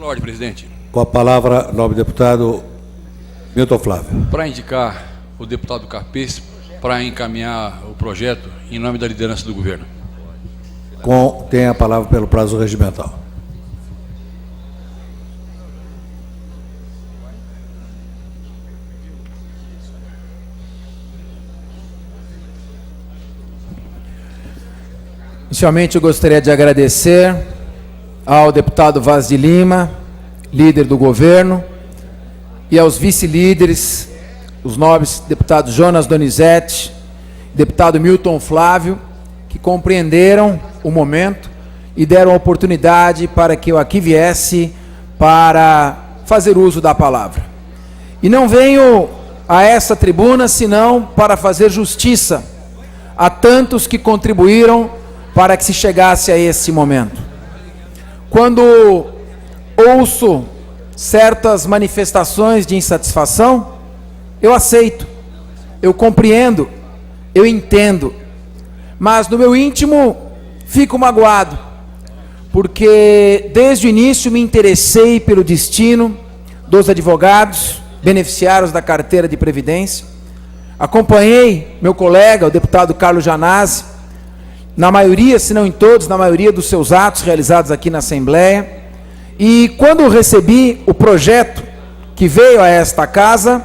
Pela ordem, presidente. Com a palavra, nobre deputado Milton Flávio. Para indicar o deputado Capês para encaminhar o projeto em nome da liderança do governo. Tem a palavra pelo prazo regimental. Inicialmente, eu gostaria de agradecer ao deputado Vaz de Lima, líder do governo, e aos vice-líderes, os nobres deputados Jonas Donizete, deputado Milton Flávio, que compreenderam o momento e deram a oportunidade para que eu aqui viesse para fazer uso da palavra. E não venho a essa tribuna senão para fazer justiça a tantos que contribuíram para que se chegasse a esse momento. Quando ouço certas manifestações de insatisfação, eu aceito, eu compreendo, eu entendo, mas no meu íntimo fico magoado, porque desde o início me interessei pelo destino dos advogados, beneficiários da carteira de Previdência, acompanhei meu colega, o deputado Carlos Janazzi, na maioria, se não em todos, na maioria dos seus atos realizados aqui na Assembleia, e quando recebi o projeto que veio a esta casa,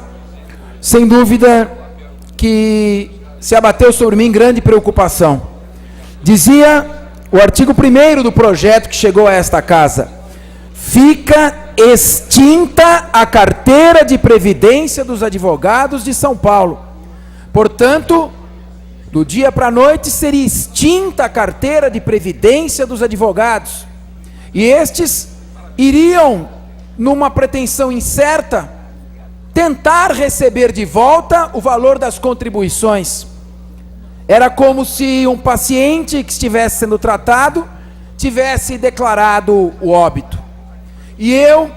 sem dúvida que se abateu sobre mim grande preocupação. Dizia o artigo 1º do projeto que chegou a esta casa: fica extinta a carteira de Previdência dos advogados de São Paulo. Portanto, do dia para a noite seria extinta a carteira de Previdência dos advogados. E estes iriam, numa pretensão incerta, tentar receber de volta o valor das contribuições. Era como se um paciente que estivesse sendo tratado tivesse declarado o óbito. E eu,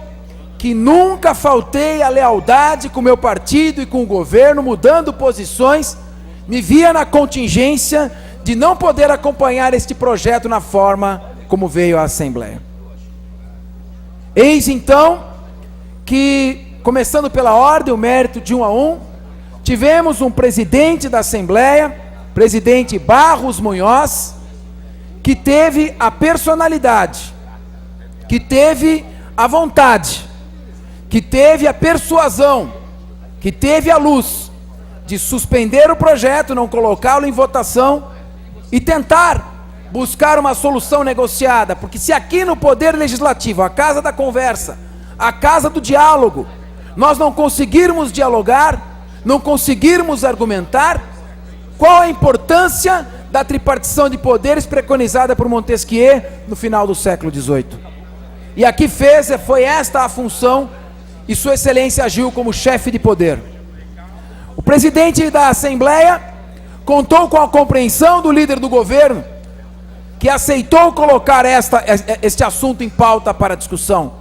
que nunca faltei a lealdade com o meu partido e com o governo, mudando posições, me via na contingência de não poder acompanhar este projeto na forma como veio à Assembleia. Eis então que, começando pela ordem, o mérito de 1 a 1, tivemos um presidente da Assembleia, presidente Barros Munhoz, que teve a personalidade, que teve a vontade, que teve a persuasão, que teve a luz de suspender o projeto, não colocá-lo em votação e tentar buscar uma solução negociada, porque se aqui no Poder Legislativo, a casa da conversa, a casa do diálogo, nós não conseguirmos dialogar, não conseguirmos argumentar, qual a importância da tripartição de poderes preconizada por Montesquieu no final do século XVIII? E aqui foi esta a função, e Sua Excelência agiu como chefe de poder. O presidente da Assembleia contou com a compreensão do líder do governo, que aceitou colocar este assunto em pauta para discussão.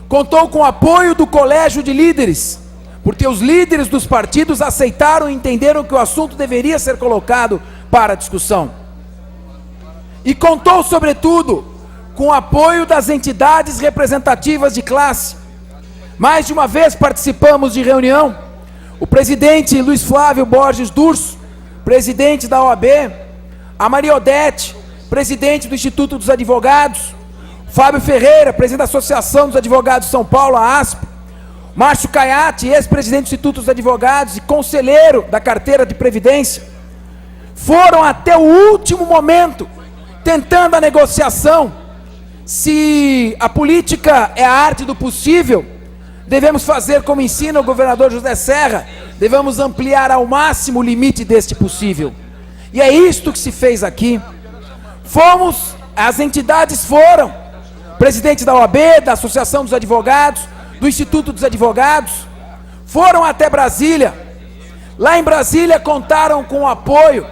Contou com o apoio do colégio de líderes, porque os líderes dos partidos aceitaram e entenderam que o assunto deveria ser colocado para discussão. E contou, sobretudo, com o apoio das entidades representativas de classe. Mais de uma vez participamos de reunião. O presidente Luiz Flávio Borges Durso, presidente da OAB, a Maria Odete, presidente do Instituto dos Advogados, Fábio Ferreira, presidente da Associação dos Advogados de São Paulo, a ASP, Márcio Caiati, ex-presidente do Instituto dos Advogados e conselheiro da carteira de Previdência, foram até o último momento tentando a negociação. Se a política é a arte do possível, devemos fazer como ensina o governador José Serra, devemos ampliar ao máximo o limite deste possível. E é isto que se fez aqui. As entidades foram, presidente da OAB, da Associação dos Advogados, do Instituto dos Advogados, foram até Brasília. Lá em Brasília contaram com o apoio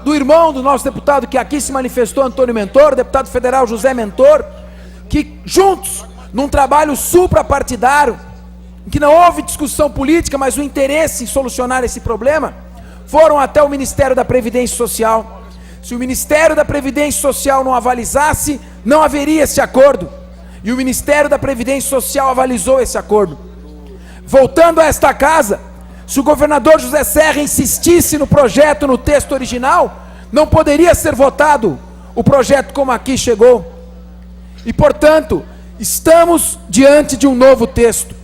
do irmão do nosso deputado que aqui se manifestou, Antônio Mentor, deputado federal José Mentor, que juntos, num trabalho suprapartidário, em que não houve discussão política, mas o interesse em solucionar esse problema, foram até o Ministério da Previdência Social. Se o Ministério da Previdência Social não avalizasse, não haveria esse acordo. e o Ministério da Previdência Social avalizou esse acordo. Voltando a esta casa, se o governador José Serra insistisse no projeto no texto original, não poderia ser votado o projeto como aqui chegou. E, portanto, estamos diante de um novo texto.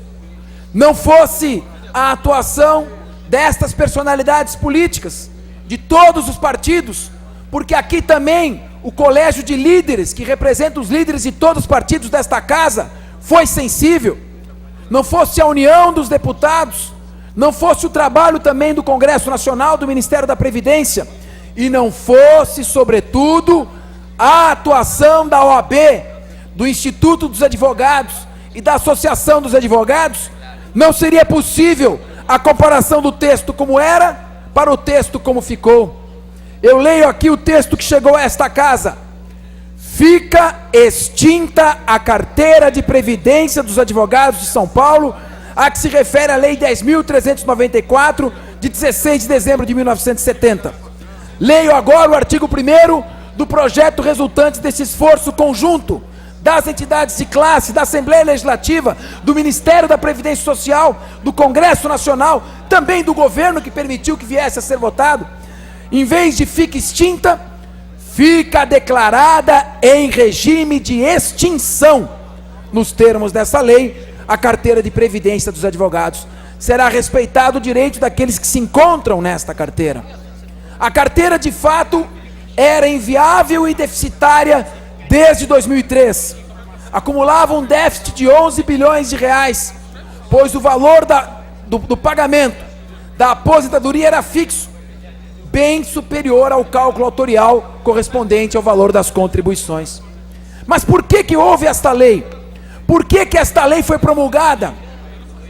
Não fosse a atuação destas personalidades políticas, de todos os partidos, porque aqui também o colégio de líderes, que representa os líderes de todos os partidos desta casa, foi sensível. Não fosse a união dos deputados, não fosse o trabalho também do Congresso Nacional, do Ministério da Previdência, e não fosse, sobretudo, a atuação da OAB, do Instituto dos Advogados e da Associação dos Advogados, não seria possível a comparação do texto como era para o texto como ficou. Eu leio aqui o texto que chegou a esta casa. Fica extinta a carteira de previdência dos advogados de São Paulo, a que se refere a Lei 10.394, de 16 de dezembro de 1970. Leio agora o artigo 1º do projeto resultante desse esforço conjunto das entidades de classe, da Assembleia Legislativa, do Ministério da Previdência Social, do Congresso Nacional, também do governo que permitiu que viesse a ser votado. Em vez de fica extinta, fica declarada em regime de extinção. Nos termos dessa lei, a carteira de previdência dos advogados será respeitado o direito daqueles que se encontram nesta carteira. A carteira, de fato, era inviável e deficitária desde 2003. Acumulava um déficit de 11 bilhões de reais, pois o valor do pagamento da aposentadoria era fixo, bem superior ao cálculo autorial correspondente ao valor das contribuições. Mas por que houve esta lei? Por que esta lei foi promulgada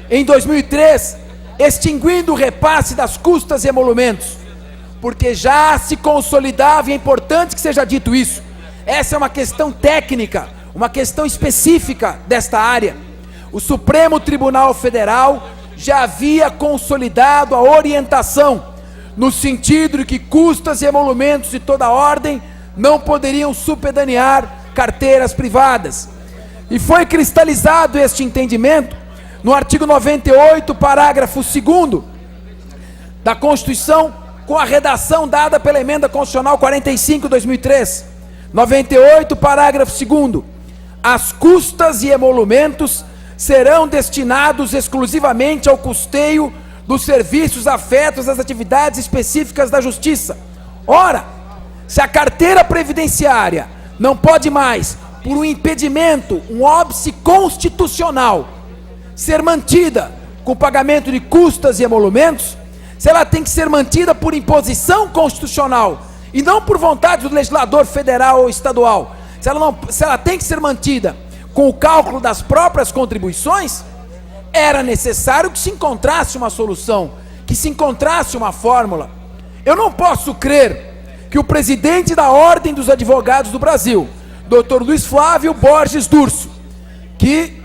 em 2003, extinguindo o repasse das custas e emolumentos? Porque já se consolidava, e é importante que seja dito isso, essa é uma questão técnica, uma questão específica desta área. O Supremo Tribunal Federal já havia consolidado a orientação, no sentido de que custas e emolumentos de toda ordem não poderiam supedanear carteiras privadas. E foi cristalizado este entendimento no artigo 98, parágrafo 2º da Constituição, com a redação dada pela Emenda Constitucional 45/2003. 98, parágrafo 2º. As custas e emolumentos serão destinados exclusivamente ao custeio dos serviços afetos às atividades específicas da Justiça. Ora, se a carteira previdenciária não pode mais, por um impedimento, um óbice constitucional, ser mantida com pagamento de custas e emolumentos, se ela tem que ser mantida por imposição constitucional e não por vontade do legislador federal ou estadual, se ela tem que ser mantida com o cálculo das próprias contribuições, era necessário que se encontrasse uma solução, que se encontrasse uma fórmula. Eu não posso crer que o presidente da Ordem dos Advogados do Brasil, Dr. Luiz Flávio Borges Durso, que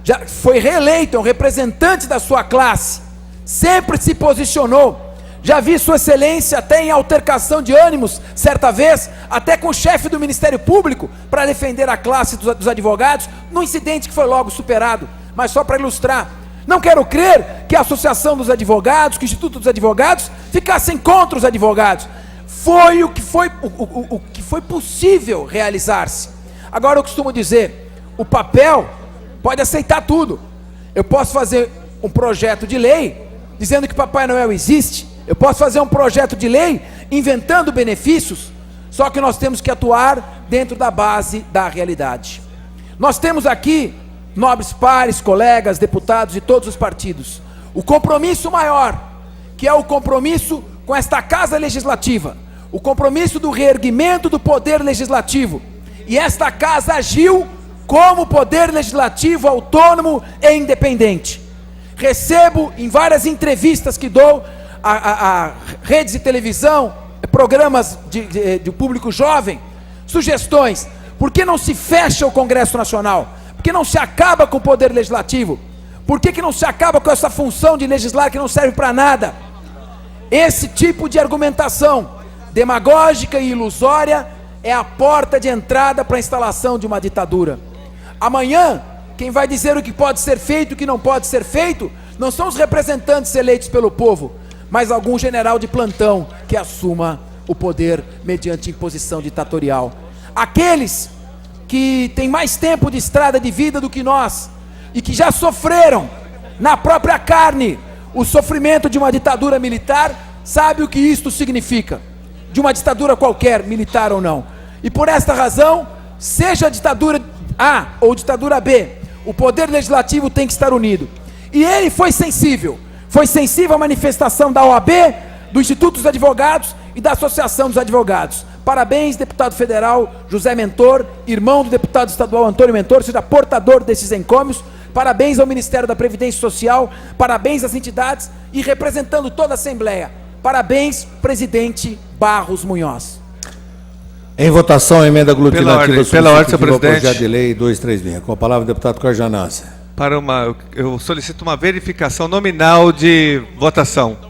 já foi reeleito, é um representante da sua classe, sempre se posicionou. Já vi Sua Excelência até em altercação de ânimos, certa vez, até com o chefe do Ministério Público, para defender a classe dos advogados, num incidente que foi logo superado. Mas só para ilustrar, não quero crer que a Associação dos Advogados, que o Instituto dos Advogados, ficassem contra os advogados. Foi o que foi possível realizar-se. Agora eu costumo dizer, o papel pode aceitar tudo. Eu posso fazer um projeto de lei dizendo que Papai Noel existe. Eu posso fazer um projeto de lei inventando benefícios, só que nós temos que atuar dentro da base da realidade. Nós temos aqui, nobres pares, colegas, deputados de todos os partidos, o compromisso maior, que é o compromisso com esta Casa Legislativa, o compromisso do reerguimento do poder legislativo. E esta Casa agiu como poder legislativo autônomo e independente. Recebo em várias entrevistas que dou a redes de televisão, programas de público jovem, sugestões. Por que não se fecha o Congresso Nacional? Por que não se acaba com o poder legislativo? Por que não se acaba com essa função de legislar que não serve para nada? Esse tipo de argumentação demagógica e ilusória é a porta de entrada para a instalação de uma ditadura. Amanhã, quem vai dizer o que pode ser feito e o que não pode ser feito, não são os representantes eleitos pelo povo, mas algum general de plantão que assuma o poder mediante imposição ditatorial. Aqueles que têm mais tempo de estrada de vida do que nós e que já sofreram na própria carne o sofrimento de uma ditadura militar, sabe o que isto significa, de uma ditadura qualquer, militar ou não. E por esta razão, seja a ditadura A ou ditadura B, o poder legislativo tem que estar unido. E ele foi sensível à manifestação da OAB, do Instituto dos Advogados e da Associação dos Advogados. Parabéns, deputado federal José Mentor, irmão do deputado estadual Antônio Mentor, seja portador desses encômios. Parabéns ao Ministério da Previdência Social, parabéns às entidades e representando toda a Assembleia. Parabéns, presidente Barros Munhoz. Em votação, a emenda aglutinativa Pela ordem, senhor ao presidente. projeto de lei 236. Com a palavra o deputado Carjanassa. Eu solicito uma verificação nominal de votação.